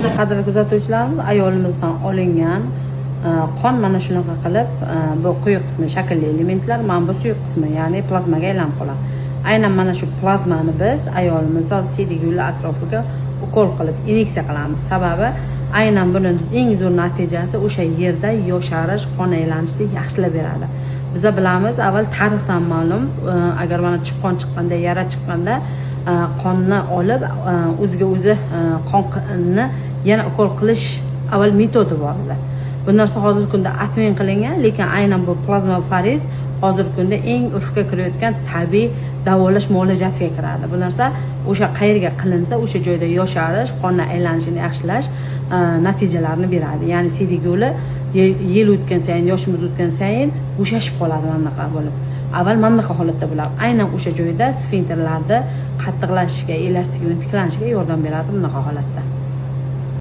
Qadrli kuzatuvchilarimiz, ayolimizdan olingan qon mana shunaqa qilib bu quyuq qismi shaklli elementlar, mana bu suyuq qismi, ya'ni plazmaga aylanib qoladi. Aynan mana shu plazmani biz ayolimizni siydik yo'li atrofiga ukol qilib inyeksiya qilamiz. Sababi aynan buni eng zo'r natijasi o'sha yerda yosharish, qon aylanishni yaxshilab beradi. Biz bilamiz, avval tarixdan ma'lum, agar mana chiqqon chiqqanda, yara chiqqanda qonni olib o'ziga o'zi qonni yana ukol qilish avval metodi bor edi. Bu narsa hozirgi kunda atmen qilingan, lekin aynan bu plazmafariz hozirgi kunda eng urfga kirayotgan tabiiy davolash muolajasiga kiradi. Bu narsa o'sha qayerga qilinsa, o'sha joyda yosharish, qonni aylanishini yaxshilash natijalarini beradi. Ya'ni siydik yo'li yil o'tgan sayin, yoshimiz o'tgan sayin bo'shashib qoladi bunaqa bo'lib. Avval mamlaqa holatda bo'ladi. Aynan o'sha joyda sfinkterlarda qattiqlashishiga, elastikligini tiklanishiga yordam beradi bunaqa holatda.